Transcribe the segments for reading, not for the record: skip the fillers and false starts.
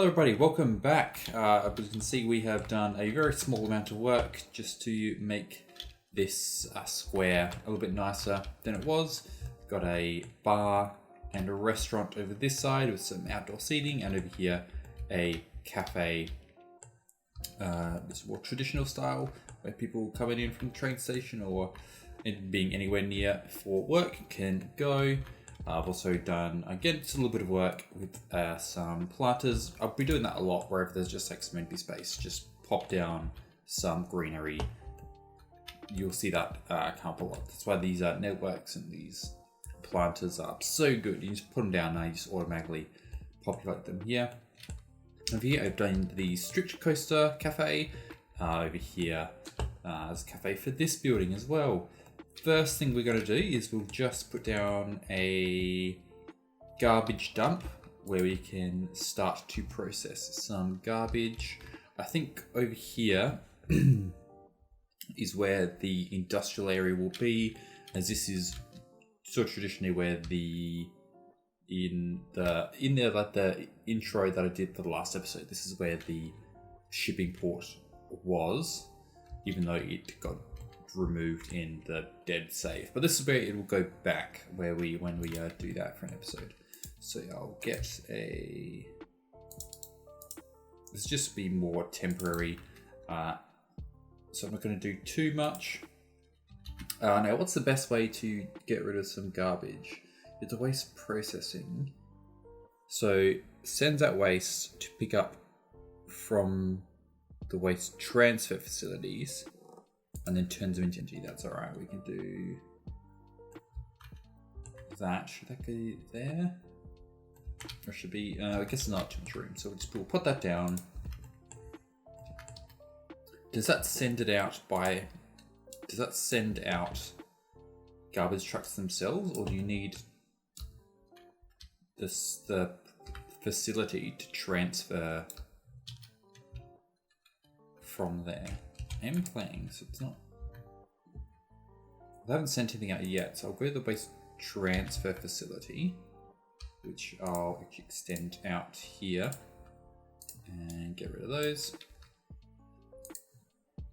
Hello everybody, welcome back. As you can see, we have done a very small amount of work just to make this square a little bit nicer than it was. Got a bar and a restaurant over this side with some outdoor seating, and over here a cafe, this more traditional style where people coming in from the train station or being anywhere near for work can go. I've also done, again, just a little bit of work with some planters. I'll be doing that a lot wherever there's just like some empty space. Just pop down some greenery. You'll see that come up a lot. That's why these networks and these planters are so good. You just put them down and you just automatically populate them here. Over here, I've done the Strict Coaster Cafe. Over here, there's a cafe for this building as well. First thing we're going to do is we'll just put down a garbage dump where we can start to process some garbage. I think over here is where the industrial area will be, as this is sort of traditionally where in there like the intro that I did for the last episode, this is where the shipping port was, even though it got removed in the dead save. But this is where it will go back when we do that for an episode. So I'll get a... This just be more temporary. So I'm not going to do too much. Now, what's the best way to get rid of some garbage? It's a waste processing. So sends out waste to pick up from the waste transfer facilities, and then turns them into energy. That's all right. We can do that. Should that go there? Or should be? I guess not too much room. So we'll put that down. Does that send it out by? Does that send out garbage trucks themselves, or do you need the facility to transfer from there? I am playing, so it's not... I haven't sent anything out yet, so I'll go to the waste transfer facility, which I'll actually extend out here and get rid of those.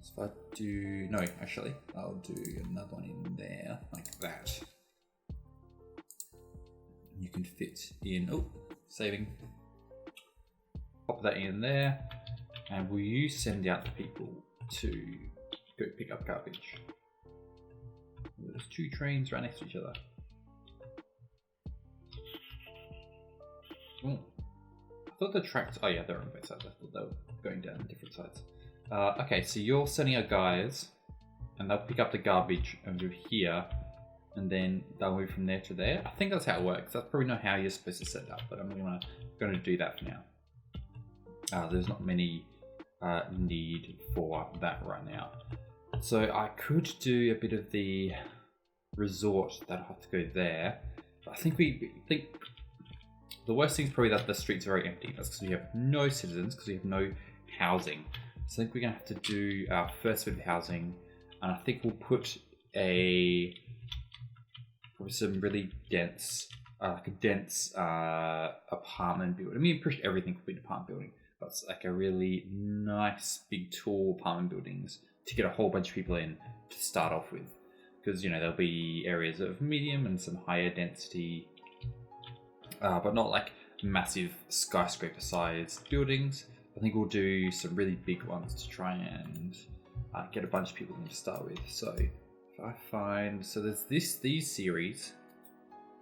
So if I do... No, actually, I'll do another one in there, like that. You can fit in... Oh, saving. Pop that in there, and will you send out the people to go pick up garbage? There's two trains right next to each other. Oh, I thought the tracks... Oh yeah, they're on both sides. I thought they were going down different sides. Okay, so you're sending out guys, and they'll pick up the garbage over here, and then they'll move from there to there. I think that's how it works. That's probably not how you're supposed to set it up, but I'm going to do that for now. There's not many need for that right now. So I could do a bit of the resort that I have to go there. But I think the worst thing is probably that the streets are very empty. That's because we have no citizens, because we have no housing. So I think we're going to have to do our first bit of housing, and I think we'll put probably some really dense, like a dense apartment building. I mean, pretty much everything could be an apartment building. But it's like a really nice, big, tall apartment buildings to get a whole bunch of people in to start off with. Because, you know, there'll be areas of medium and some higher density, but not like massive skyscraper-sized buildings. I think we'll do some really big ones to try and get a bunch of people in to start with. So if I find... So there's these series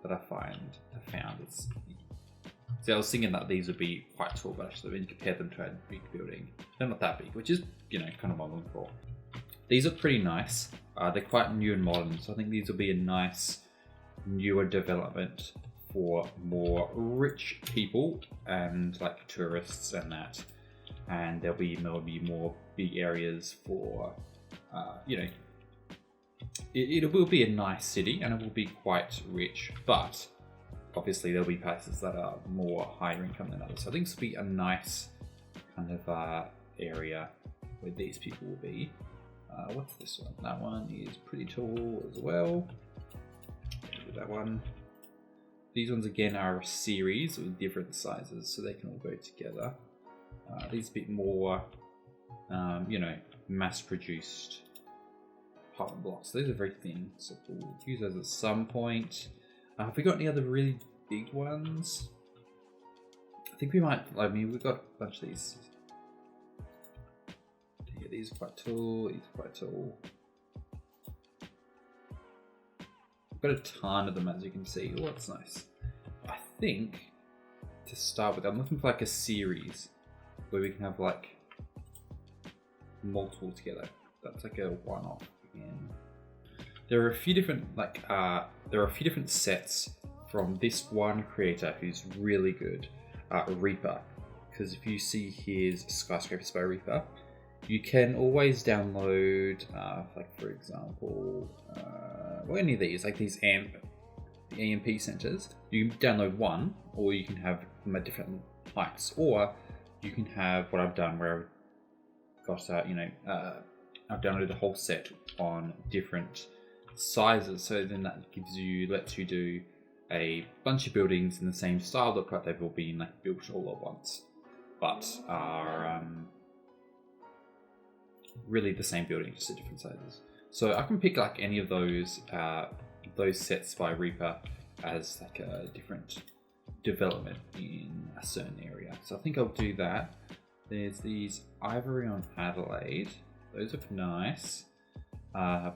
that I found. See, I was thinking that these would be quite tall, but actually when you compare them to a big building, they're not that big, which is, you know, kind of what I'm looking for. These are pretty nice. They're quite new and modern, so I think these will be a nice, newer development for more rich people and like tourists and that. And there'll be maybe more big areas for, you know, it will be a nice city and it will be quite rich, but obviously there'll be places that are more higher income than others. So I think this will be a nice kind of area where these people will be. What's this one? That one is pretty tall as well. That one. These ones again are a series with different sizes, so they can all go together. These a bit more, you know, mass-produced apartment blocks. These are very thin, so we'll use those at some point. Have we got any other really big ones? I think we might. I mean, we've got a bunch of these. Yeah, these are quite tall. These are quite tall. We've got a ton of them, as you can see. Oh, that's nice. I think to start with, I'm looking for like a series where we can have like multiple together. That's like a one-off again. There are a few different sets from this one creator who's really good, Reaper. Because if you see his Skyscrapers by Reaper, you can always download, like for example, well, any of these, like these EMP centers. You can download one, or you can have them at different heights, or you can have what I've done, where I've got, I've downloaded the whole set on different sizes. So then that lets you do a bunch of buildings in the same style, look like they've all been like built all at once, but are really the same building, just at different sizes. So I can pick like any of those sets by Reaper as like a different development in a certain area. So I think I'll do that. There's these Ivory on Adelaide. Those look nice. I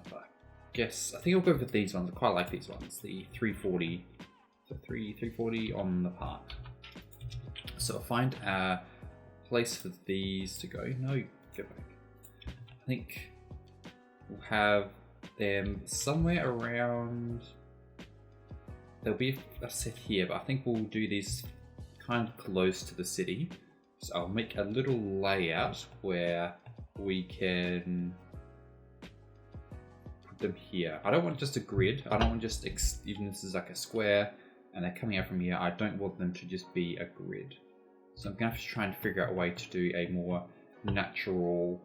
think I'll go with these ones. I quite like these ones. The 340, so 340 on the park. So I'll find a place for these to go. No, go back. I think we'll have them somewhere around. There'll be a set here, but I think we'll do these kind of close to the city. So I'll make a little layout where we can put them here. I don't want just a grid. I don't want just, even this is like a square and they're coming out from here, I don't want them to just be a grid. So I'm going to have to try and figure out a way to do a more natural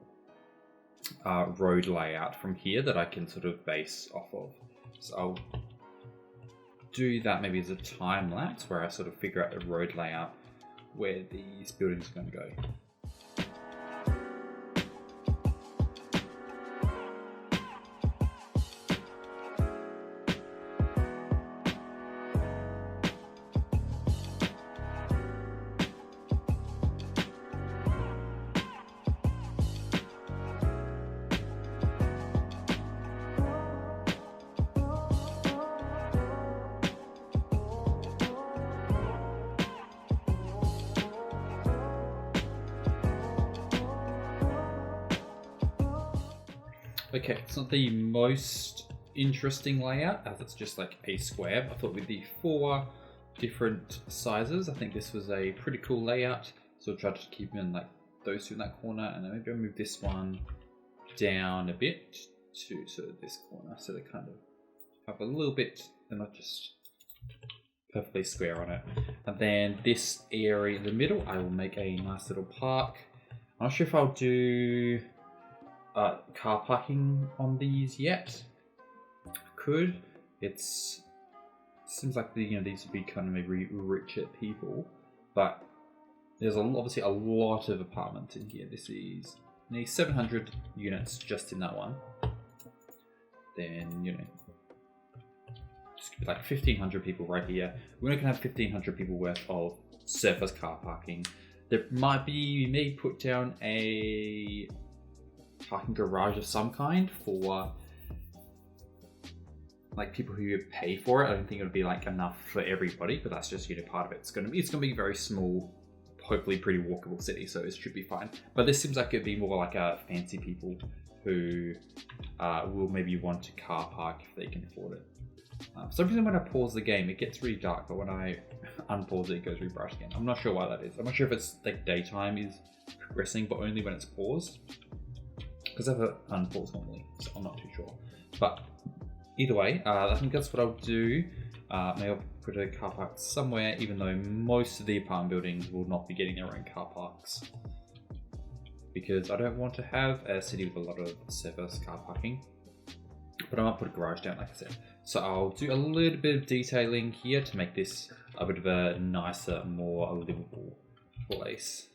road layout from here that I can sort of base off of. So I'll do that maybe as a time lapse where I sort of figure out the road layout where these buildings are going to go. Okay, it's not the most interesting layout as it's just like a square. I thought with the 4 different sizes, I think this was a pretty cool layout. So I'll try to keep them in like those two in that corner, and then maybe I'll move this one down a bit to sort of this corner, so they kind of have a little bit, they're not just perfectly square on it. And then this area in the middle, I will make a nice little park. I'm not sure if I'll do car parking on these yet. I could. It seems like these would be kind of maybe richer people, but there's obviously a lot of apartments in here. This is nearly 700 units just in that one. Then just like 1,500 people right here. We're not gonna have 1,500 people worth of surface car parking. There might be, we may put down a parking garage of some kind for like people who pay for it. I don't think it would be like enough for everybody, but that's just part of it. It's gonna be a very small, hopefully pretty walkable city, so it should be fine. But this seems like it'd be more like a fancy people who will maybe want to car park if they can afford it. For some reason when I pause the game it gets really dark, but when I unpause it goes really bright again. I'm not sure why that is. I'm not sure if it's like daytime is progressing, but only when it's paused. Because I have it unpaused normally, so I'm not too sure. But either way, I think that's what I'll do. Maybe I'll put a car park somewhere, even though most of the apartment buildings will not be getting their own car parks. Because I don't want to have a city with a lot of surface car parking. But I might put a garage down, like I said. So I'll do a little bit of detailing here to make this a bit of a nicer, more livable place.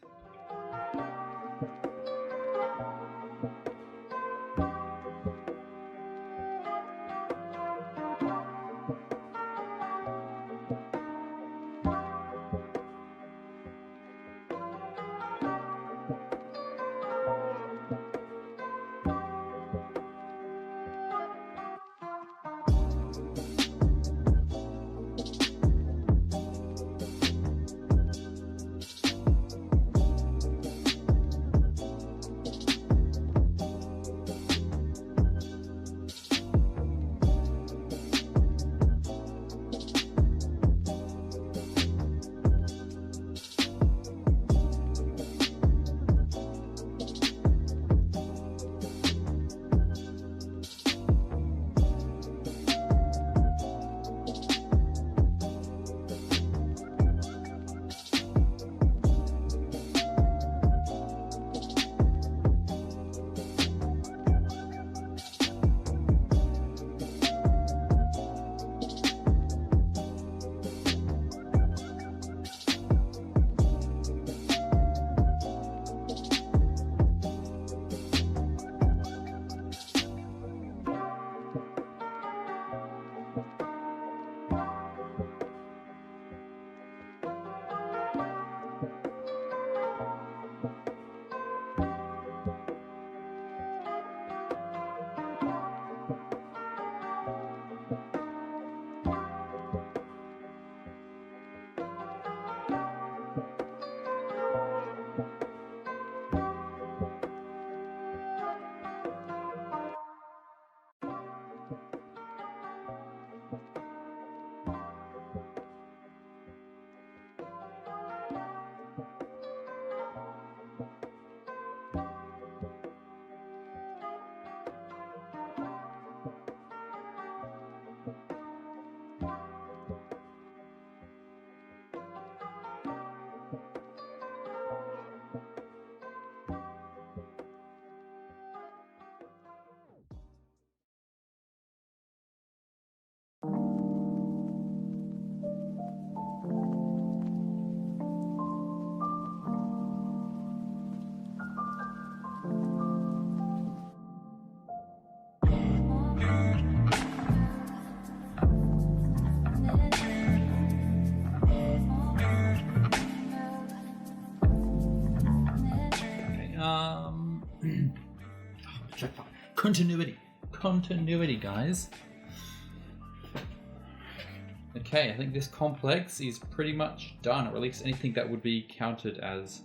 Continuity, guys. Okay, I think this complex is pretty much done, or at least anything that would be counted as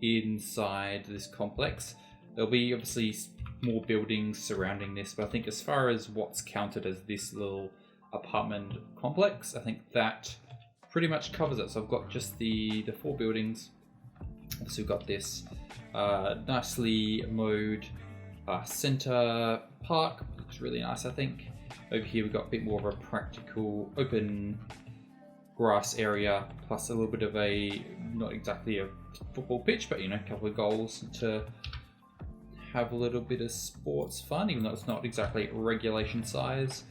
inside this complex. There'll be obviously more buildings surrounding this, but I think as far as what's counted as this little apartment complex, I think that pretty much covers it. So I've got just the 4 buildings. So we've got this nicely mowed center park, looks really nice. I think over here we've got a bit more of a practical open grass area, plus a little bit of a, not exactly a football pitch, but you know, a couple of goals to have a little bit of sports fun, even though it's not exactly regulation size.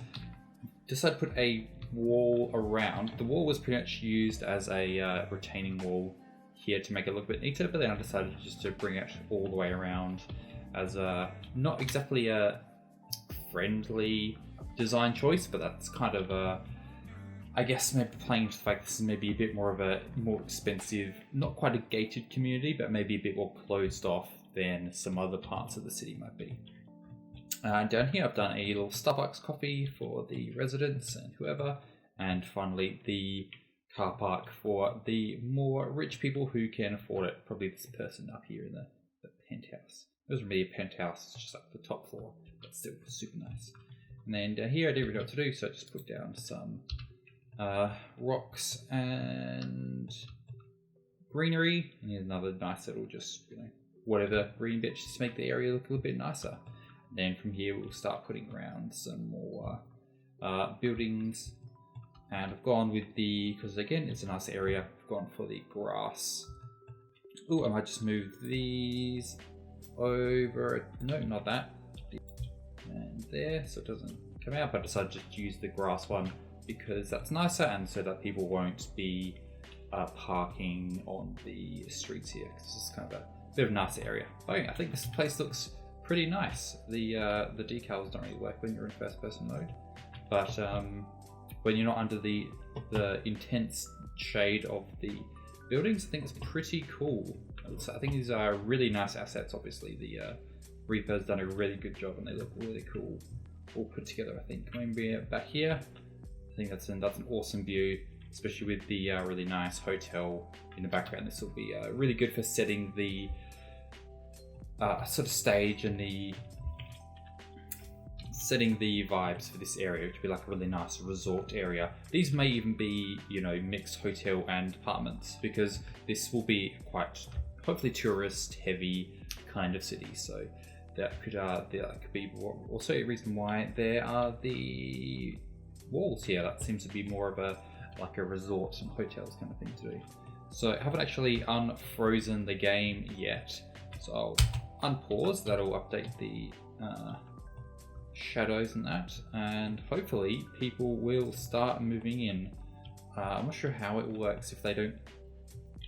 Decided to put a wall around. The wall was pretty much used as a retaining wall here to make it look a bit neater, but then I decided just to bring it all the way around as a, not exactly a friendly design choice, but that's kind of a, I guess maybe playing to the fact this is maybe a bit more of a more expensive, not quite a gated community, but maybe a bit more closed off than some other parts of the city might be. Down here I've done a little Starbucks coffee for the residents and whoever, and finally the car park for the more rich people who can afford it. Probably this person up here in the penthouse. It doesn't really a penthouse, it's just like the top floor, but still super nice. And then down here I didn't really know what to do, so I just put down some rocks and greenery, and here's another nice little just, you know, whatever green bit just to make the area look a little bit nicer. And then from here we'll start putting around some more buildings, and I've gone with the, because again it's a nice area, I've gone for the grass. Oh, I might just move these over, no, not that, and there, so it doesn't come out, but I decided to just use the grass one because that's nicer, and so that people won't be parking on the streets here, because it's kind of a bit of a nice area. I think this place looks pretty nice. The decals don't really work when you're in first person mode, but when you're not under the intense shade of the buildings, I think it's pretty cool. I think these are really nice assets. Obviously, the Reaper's done a really good job, and they look really cool, all put together. I think coming back here, I think that's an awesome view, especially with the really nice hotel in the background. This will be really good for setting the sort of stage and setting the vibes for this area, which would be like a really nice resort area. These may even be, you know, mixed hotel and apartments, because this will be quite, hopefully, tourist heavy kind of city. So that could be also a reason why there are the walls here. That seems to be more of a resort and hotels kind of thing to do. So I haven't actually unfrozen the game yet, so I'll unpause. That'll update the shadows and that, and hopefully people will start moving in. I'm not sure how it works, if they don't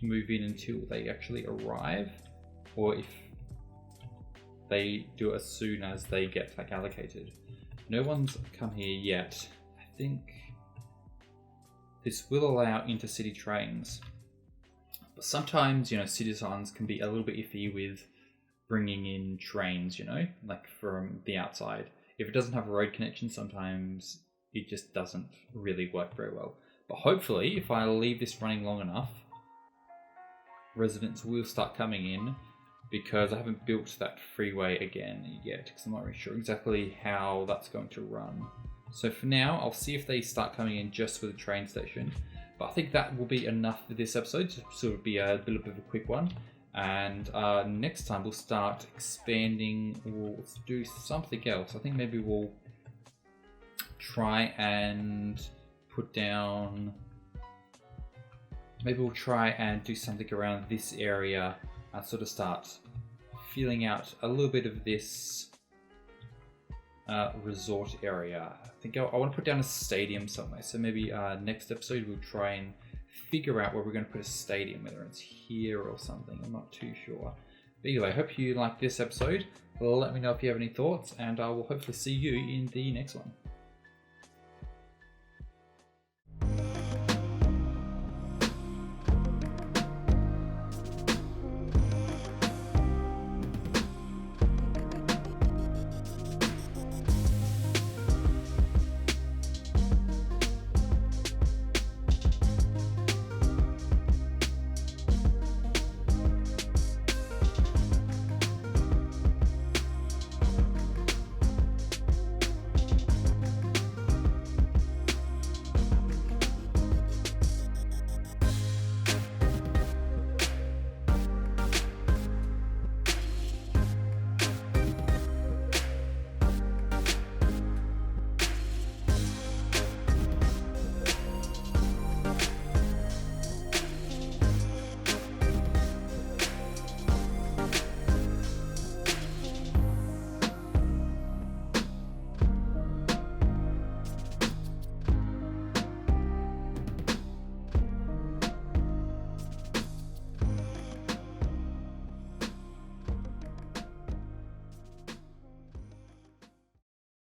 move in until they actually arrive, or if they do it as soon as they get allocated. No one's come here yet. I think this will allow intercity trains, but sometimes, you know, citizens can be a little bit iffy with bringing in trains, you know, like from the outside. If it doesn't have a road connection, sometimes it just doesn't really work very well. But hopefully, if I leave this running long enough, residents will start coming in, because I haven't built that freeway again yet, because I'm not really sure exactly how that's going to run. So for now, I'll see if they start coming in just for the train station. But I think that will be enough for this episode, to sort of be a little bit of a quick one. And next time we'll start expanding. We'll do something else. I think maybe we'll try and put down. Maybe we'll try and do something around this area and sort of start feeling out a little bit of this resort area. I think I want to put down a stadium somewhere. So maybe next episode we'll try and figure out where we're going to put a stadium, whether it's here or something. I'm not too sure. But anyway, I hope you liked this episode. Let me know if you have any thoughts, and I will hopefully see you in the next one.